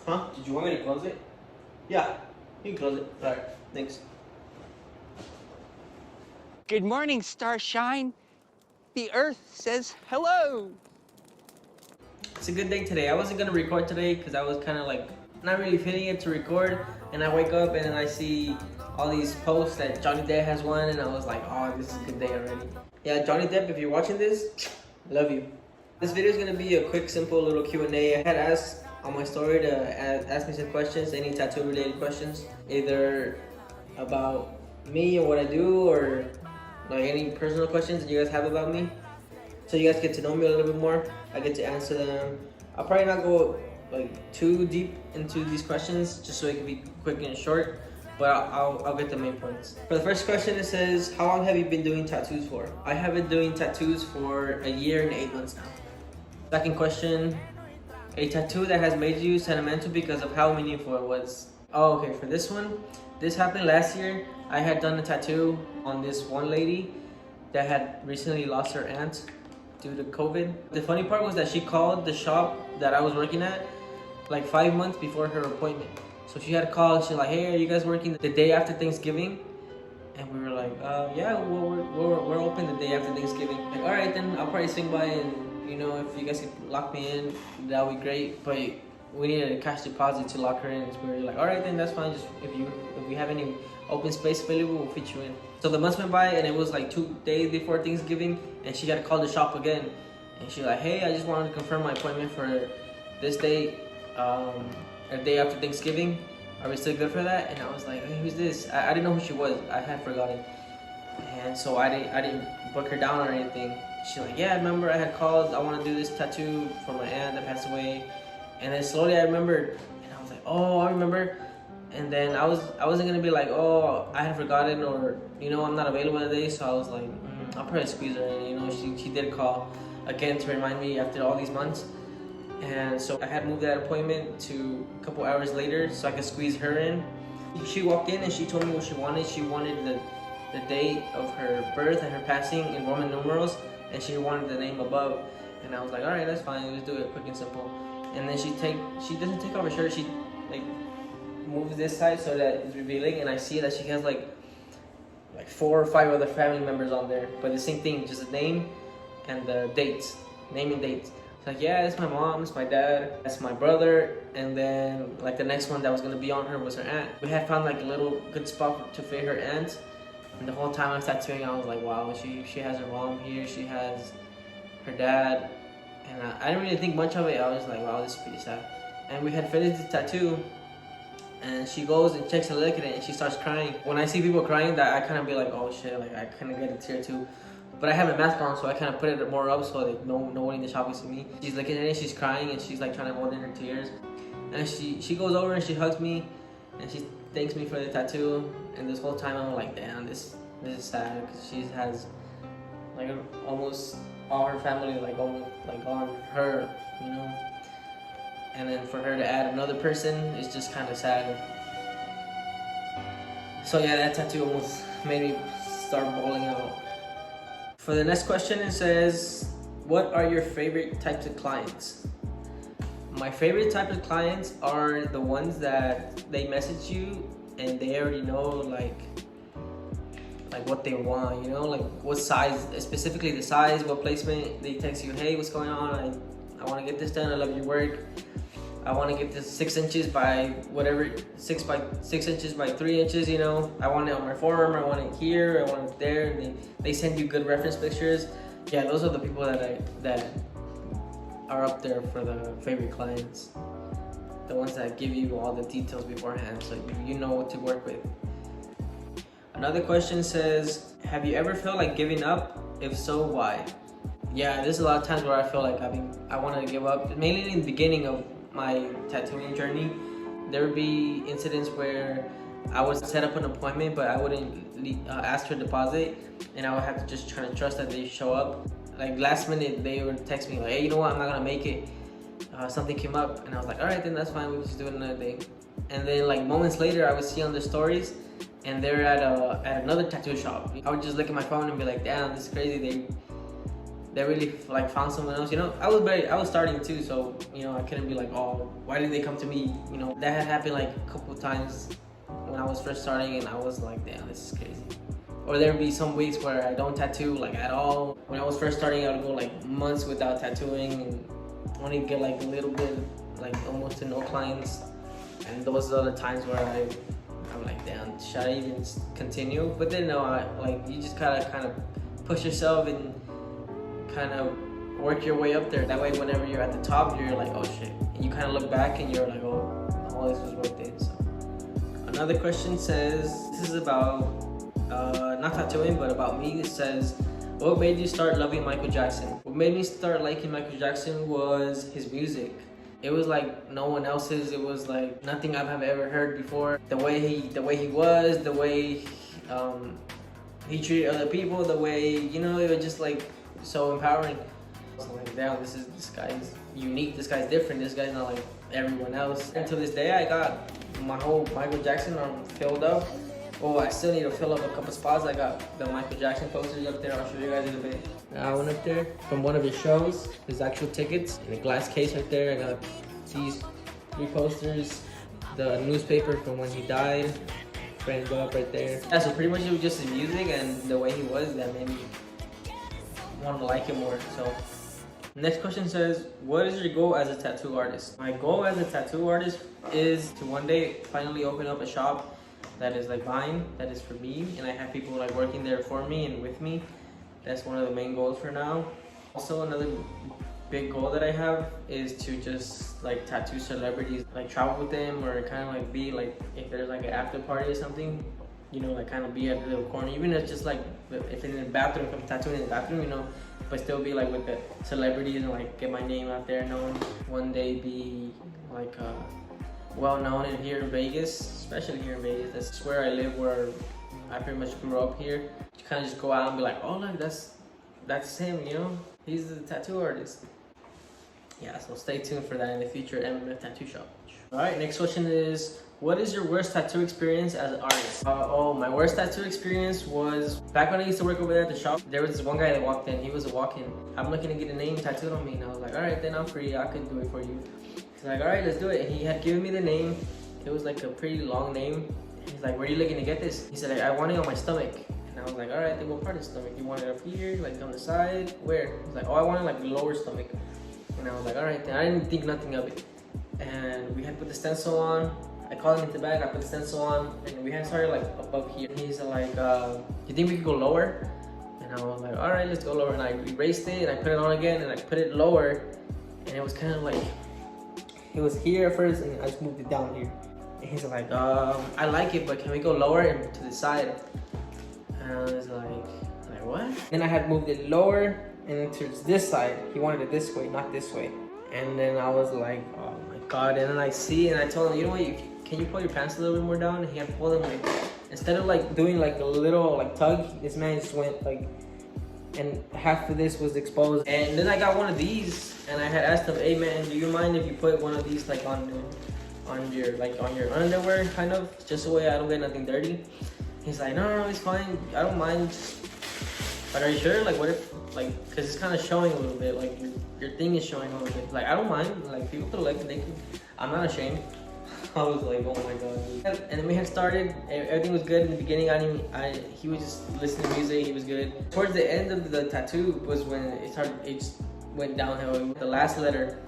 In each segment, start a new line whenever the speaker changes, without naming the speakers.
Huh? Did you want me to close it? Yeah, you can close it. Alright, thanks.
Good morning, Starshine. The Earth says hello.
It's a good day today. I wasn't gonna record today because I was kind of like not really feeling it to record, and I wake up and then I see all these posts that Johnny Depp has won, and I was like, oh, this is a good day already. Yeah, Johnny Depp, if you're watching this, love you. This video is gonna be a quick, simple little Q&A. I had asked on my story to ask me some questions, any tattoo related questions, either about me or what I do, or like any personal questions that you guys have about me. So you guys get to know me a little bit more. I get to answer them. I'll probably not go like too deep into these questions, just so it can be quick and short, but I'll get the main points. For the first question, it says, how long have you been doing tattoos for? I have been doing tattoos for 1 year and 8 months now. Second question, a tattoo that has made you sentimental because of how meaningful it was. Oh, okay, for this one, this happened last year. I had done a tattoo on this one lady that had recently lost her aunt due to COVID. The funny part was that she called the shop that I was working at like 5 months before her appointment. So she had a call and she's like, hey, are you guys working the day after Thanksgiving? And we were like, yeah, well, we're open the day after Thanksgiving. Like, all right, then I'll probably swing by, and you know, if you guys could lock me in, that would be great. But we needed a cash deposit to lock her in. So we were like, all right, then that's fine. Just if we have any open space available, we'll fit you in. So the months went by, and it was like 2 days before Thanksgiving, and she had to call the shop again. And she's like, hey, I just wanted to confirm my appointment for this date, a day after Thanksgiving. Are we still good for that? And I was like, hey, who's this? I didn't know who she was. I had forgotten. And so I didn't book her down or anything. She's like, yeah, I remember I had called. I want to do this tattoo for my aunt that passed away. And then slowly I remembered, and I was like, oh, I remember. And then I wasn't gonna be like, oh, I had forgotten, or you know, I'm not available today. So I was like, I'll probably squeeze her in. You know, she did call again to remind me after all these months. And so I had moved that appointment to a couple hours later so I could squeeze her in. She walked in and she told me what she wanted. She wanted the date of her birth and her passing in Roman numerals, and she wanted the name above. And I was like, all right, that's fine. Let's do it quick and simple. And then she doesn't take off her shirt. She like moves this side so that it's revealing, and I see that she has like 4 or 5 other family members on there. But the same thing, just the name and the dates, name and dates. It's like, yeah, it's my mom, it's my dad, that's my brother, and then like the next one that was gonna be on her was her aunt. We had found like a little good spot to fit her aunt, and the whole time I was tattooing, I was like, wow, she has her mom here, she has her dad, and I didn't really think much of it. I was like, wow, this is pretty sad. And we had finished the tattoo, and she goes and checks a look at it, and she starts crying. When I see people crying, that I kind of be like, oh shit, like I kind of get a tear too. But I have a mask on, so I kind of put it more up so that no one in the shop can see me. She's looking at it, she's crying, and she's like trying to hold in her tears. And she goes over and she hugs me, and she thanks me for the tattoo. And this whole time I'm like, damn, this is sad, because she has like almost all her family like on her, you know. And then for her to add another person is just kind of sad. So yeah, that tattoo almost made me start bawling out. For the next question, it says, what are your favorite types of clients? My favorite type of clients are the ones that they message you and they already know like what they want, you know, like what size, specifically the size, what placement. They text you, hey, what's going on? I want to get this done. I love your work. I want to get this 6 inches by whatever, 6 inches by 3 inches, you know. I want it on my forearm, I want it here, I want it there. And they send you good reference pictures. Yeah, those are the people that are up there for the favorite clients. The ones that give you all the details beforehand, so you know what to work with. Another question says, have you ever felt like giving up? If so, why? Yeah, there's a lot of times where I feel like I want to give up, mainly in the beginning of my tattooing journey. There would be incidents where I would set up an appointment, but I wouldn't ask for a deposit, and I would have to just try to trust that they show up. Like last minute, they would text me like, hey, you know what, I'm not gonna make it. Something came up, and I was like, all right, then that's fine, we'll just do it another day. And then like moments later, I would see on the stories, and they're at another tattoo shop. I would just look at my phone and be like, damn, this is crazy. they really like found someone else. You know, I was starting too, so you know I couldn't be like, oh, why did they come to me? You know, that had happened like a couple times when I was first starting, and I was like, damn, this is crazy. Or there would be some weeks where I don't tattoo like at all. When I was first starting, I would go like months without tattooing and only get like a little bit, like almost to no clients. And those are the times where I'm like, damn, should I even continue? But then no, you just kind of push yourself and kind of work your way up there. That way, whenever you're at the top, you're like, oh shit. And you kind of look back and you're like, oh, all this was worth it. So another question says, this is about not tattooing, but about me. It says, what made you start loving Michael Jackson? What made me start liking Michael Jackson was his music. It was like no one else's. It was like nothing I've ever heard before. The way he was, the way he treated other people, the way, you know, it was just like so empowering. I was like, damn, this guy's unique. This guy's different. This guy's not like everyone else. And to this day, I got my whole Michael Jackson filled up. Oh, I still need to fill up a couple spots. I got the Michael Jackson posters up there. I'll show you guys in a bit. That one up there from one of his shows. His actual tickets in a glass case right there. I got these 3 posters. The newspaper from when he died. Framed up right there. Yeah, so pretty much it was just his music and the way he was that made me want to like him more. So next question says, what is your goal as a tattoo artist? My goal as a tattoo artist is to one day finally open up a shop that is like mine, that is for me, and I have people like working there for me and with me. That's one of the main goals for now. Also, another big goal that I have is to just like tattoo celebrities, like travel with them, or kind of like be like, if there's like an after party or something, you know, like kind of be at the little corner, even if it's just like, if it's in the bathroom, if I'm tattooing in the bathroom, you know, but still be like with the celebrities and like get my name out there known. One day be like well known in here in Vegas, especially here in Vegas. That's where I live, where I pretty much grew up here. You kind of just go out and be like, oh look, that's him, you know, he's the tattoo artist. Yeah, so stay tuned for that in the future MMF Tattoo Shop. All right, next question is, what is your worst tattoo experience as an artist? My worst tattoo experience was back when I used to work over there at the shop. There was this one guy that walked in. He was a walk-in. I'm looking to get a name tattooed on me, and I was like, all right, then I'm free. I can do it for you. He's like, all right, let's do it. And he had given me the name. It was like a pretty long name. He's like, where are you looking to get this? He said, I want it on my stomach. And I was like, all right, then what part of the stomach? You want it up here, like on the side? Where? He's like, oh, I want it like the lower stomach. And I was like, all right, then I didn't think nothing of it. And we had put the stencil on. I called him into the bag, I put the stencil on, and we had started like above here. And he's like, you think we could go lower? And I was like, all right, let's go lower. And I erased it, and I put it on again, and I put it lower. And it was kind of like, it was here at first, and I just moved it down here. And he's like, I like it, but can we go lower and to the side? And I was like what? Then I had moved it lower and to this side. He wanted it this way, not this way. And then I was like, oh my God. And then I see, and I told him, you know what, can you pull your pants a little bit more down? And he had pulled them like, instead of like doing like a little like tug, this man just went like, and half of this was exposed. And then I got one of these, and I had asked him, hey man, do you mind if you put one of these like on your underwear, kind of, just so way I don't get nothing dirty? He's like, no, it's fine, I don't mind. But are you sure? Like, what if, like, cause it's kind of showing a little bit, like your thing is showing a little bit. Like, I don't mind, like people could like, I'm not ashamed. I was like, oh my God. And then we had started, everything was good in the beginning. He was just listening to music, he was good. Towards the end of the tattoo was when it just went downhill. The last letter,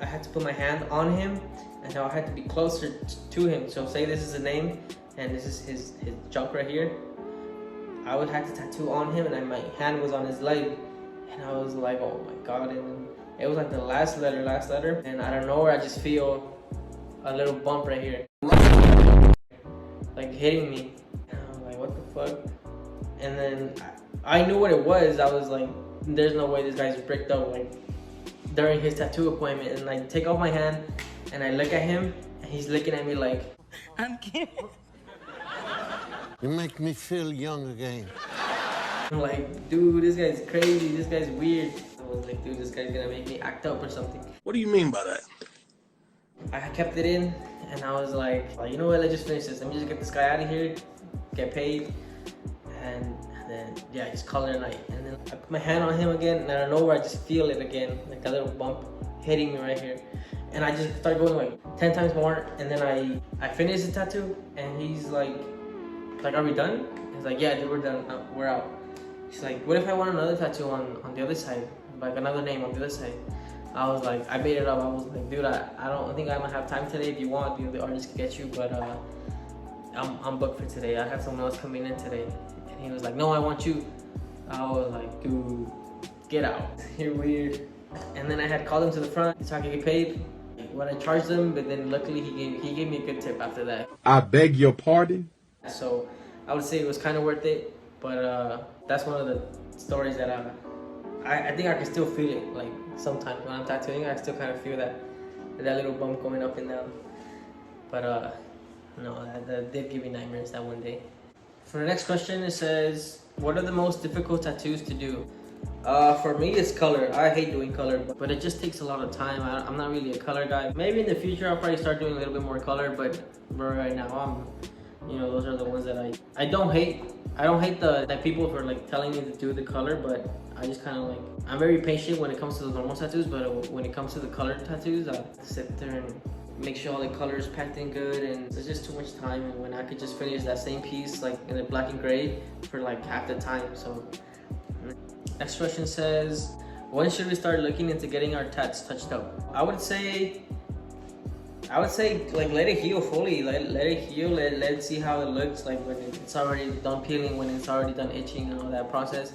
I had to put my hand on him, and now I had to be closer to him. So say this is a name, and this is his junk right here. I would have to tattoo on him, and then my hand was on his leg. And I was like, oh my God. And then it was like the last letter. And out of nowhere, I just feel a little bump right here, like hitting me. And I was like, what the fuck? And then I knew what it was. I was like, there's no way this guy's bricked up, like during his tattoo appointment. And I take off my hand and I look at him, and he's looking at me like, I'm kidding.
You make me feel young again.
I'm like, dude, this guy's crazy, this guy's weird. I was like, dude, this guy's gonna make me act up or something.
What do you mean by that?
I kept it in, and I was like, you know what, let's just finish this. Let me just get this guy out of here, get paid. And then yeah, I just call it a night. And then I put my hand on him again, and out of nowhere I just feel it again, like a little bump hitting me right here. And I just start going like 10 times more, and then I finish the tattoo, and he's like, are we done? He's like, yeah, dude, we're done. We're out. He's like, what if I want another tattoo on the other side, like another name on the other side? I was like, I made it up. I was like, dude, I don't think I'm gonna have time today. If you want, the artist can get you, but I'm booked for today. I have someone else coming in today. And he was like, no, I want you. I was like, dude, get out. You're weird. And then I had called him to the front so I could get paid when I charged him, but then luckily he gave me a good tip after that.
I beg your pardon?
So I would say it was kind of worth it, but that's one of the stories that I think I can still feel it. Like sometimes when I'm tattooing, I still kind of feel that little bump going up and down. But no, that did give me nightmares that one day. For the next question, it says, what are the most difficult tattoos to do? For me, it's color. I hate doing color, but it just takes a lot of time. I'm not really a color guy. Maybe in the future, I'll probably start doing a little bit more color, but right now, those are the ones that I don't hate. I don't hate that people for like telling me to do the color, but I just kind of like, I'm very patient when it comes to the normal tattoos, but when it comes to the color tattoos, I sit there and make sure all the colors packed in good, and it's just too much time. And when I could just finish that same piece like in the black and gray for like half the time. So next question says, when should we start looking into getting our tats touched up? I would say like let it heal fully. Let it heal. Let it see how it looks like when it's already done peeling, when it's already done itching and all that process.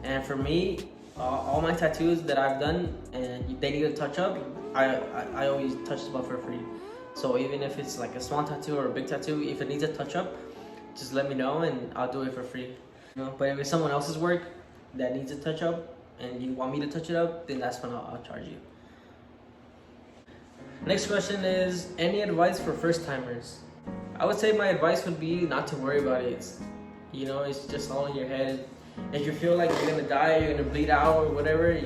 And for me, all my tattoos that I've done and they need a touch up, I always touch them up for free. So even if it's like a small tattoo or a big tattoo, if it needs a touch up, just let me know and I'll do it for free. But if it's someone else's work that needs a touch up and you want me to touch it up, then that's when I'll charge you. Next question is, any advice for first timers? I would say my advice would be not to worry about it. It's just all in your head. If you feel like you're gonna die, you're gonna bleed out or whatever,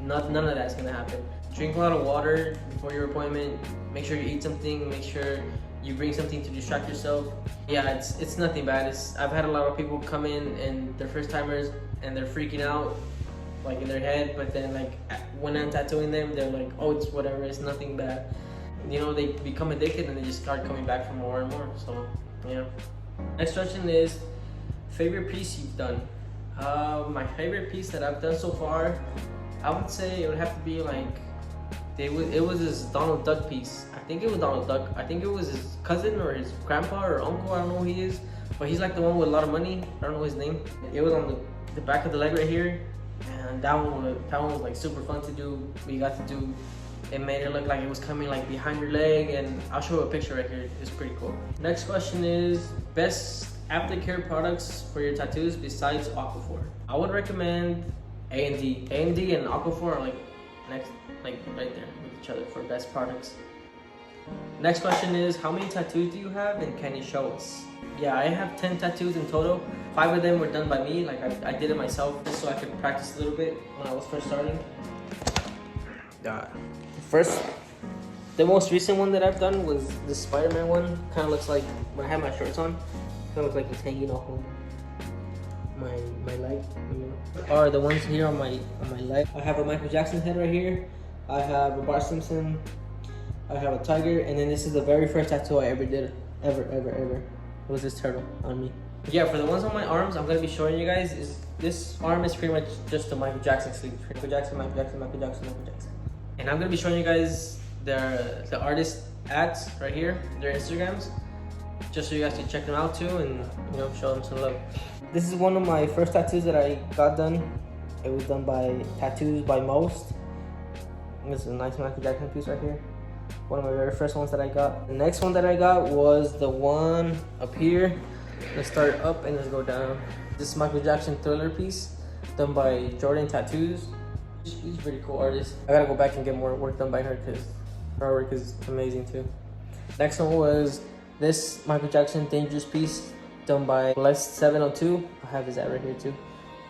none of that's gonna happen. Drink a lot of water before your appointment. Make sure you eat something. Make sure you bring something to distract yourself. Yeah, it's nothing bad. I've had a lot of people come in and they're first timers and they're freaking out, like in their head, but then like when I'm tattooing them, they're like, oh, it's whatever, it's nothing bad. They become addicted and they just start coming back for more and more. So yeah. Next question is, favorite piece you've done? My favorite piece that I've done so far, I would say it would have to be like, it was this Donald Duck piece. I think it was Donald Duck. I think it was his cousin or his grandpa or uncle, I don't know who he is, but he's like the one with a lot of money. I don't know his name. It was on the back of the leg right here, and that one was like super fun to do. We got to do, it made it look like it was coming like behind your leg, and I'll show a picture right here. It's pretty cool. Next question is, best aftercare products for your tattoos besides Aquaphor? I would recommend A&D. A&D and Aquaphor are like next, like right there with each other for best products. Next question is, how many tattoos do you have and can you show us? Yeah, I have 10 tattoos in total. 5 of them were done by me. Like I did it myself just so I could practice a little bit when I was first starting. The most recent one that I've done was the Spider-Man one. Kind of looks like, when I have my shorts on, kind of looks like it's hanging off of my leg. Or the ones here on my leg. I have a Michael Jackson head right here. I have a Bart Simpson. I have a tiger, and then this is the very first tattoo I ever did. Ever. It was this turtle on me. Yeah, for the ones on my arms, I'm gonna be showing you guys, this arm is pretty much just a Michael Jackson sleeve. Michael Jackson. And I'm gonna be showing you guys the artist ads right here, their Instagrams, just so you guys can check them out too and show them some love. This is one of my first tattoos that I got done. It was done by Tattoos by Most. This is a nice Michael Jackson piece right here. One of my very first ones that I got. The next one that I got was the one up here. Let's start up and let's go down. This is Michael Jackson Thriller piece done by Jordan Tattoos. She's a pretty cool artist. I gotta go back and get more work done by her because her work is amazing too. Next one was this Michael Jackson Dangerous piece done by Blessed 702. I have his ad right here too.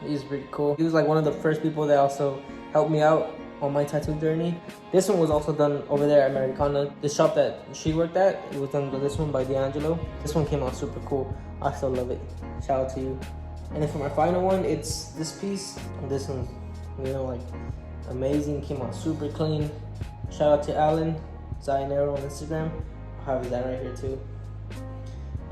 He's pretty cool. He was like one of the first people that also helped me out on my tattoo journey. This one was also done over there at Americana. The shop that she worked at, it was done by this one by D'Angelo. This one came out super cool. I still love it. Shout out to you. And then for my final one, it's this piece. This one, you know, like amazing, came out super clean. Shout out to Alan Zainero on Instagram. I'll have that right here too.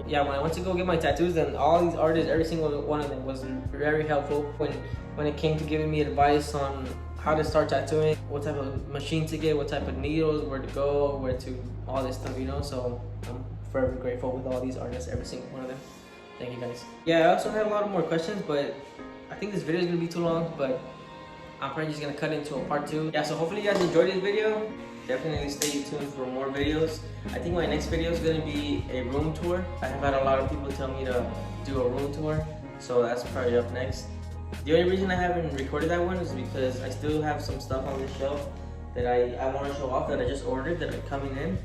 Yeah, when I went to go get my tattoos, then all these artists, every single one of them was very helpful when it came to giving me advice on how to start tattooing, what type of machine to get, what type of needles, where to go, where to, all this stuff, you know. So I'm forever grateful with all these artists, every single one of them. Thank you guys. Yeah, I also have a lot of more questions, but I think this video is gonna be too long, but I'm probably just gonna cut into a part 2. Yeah, so hopefully you guys enjoyed this video. Definitely stay tuned for more videos. I think my next video is gonna be a room tour. I have had a lot of people tell me to do a room tour, so that's probably up next. The only reason I haven't recorded that one is because I still have some stuff on this shelf that I want to show off that I just ordered that are coming in.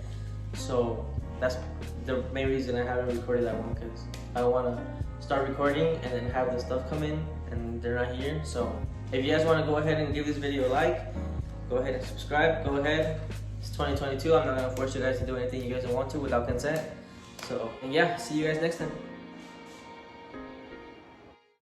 So that's the main reason I haven't recorded that one, because I want to start recording and then have the stuff come in and they're not here. So if you guys want to go ahead and give this video a like, go ahead and subscribe, go ahead. It's 2022, I'm not going to force you guys to do anything you guys don't want to without consent. So, and yeah, see you guys next time.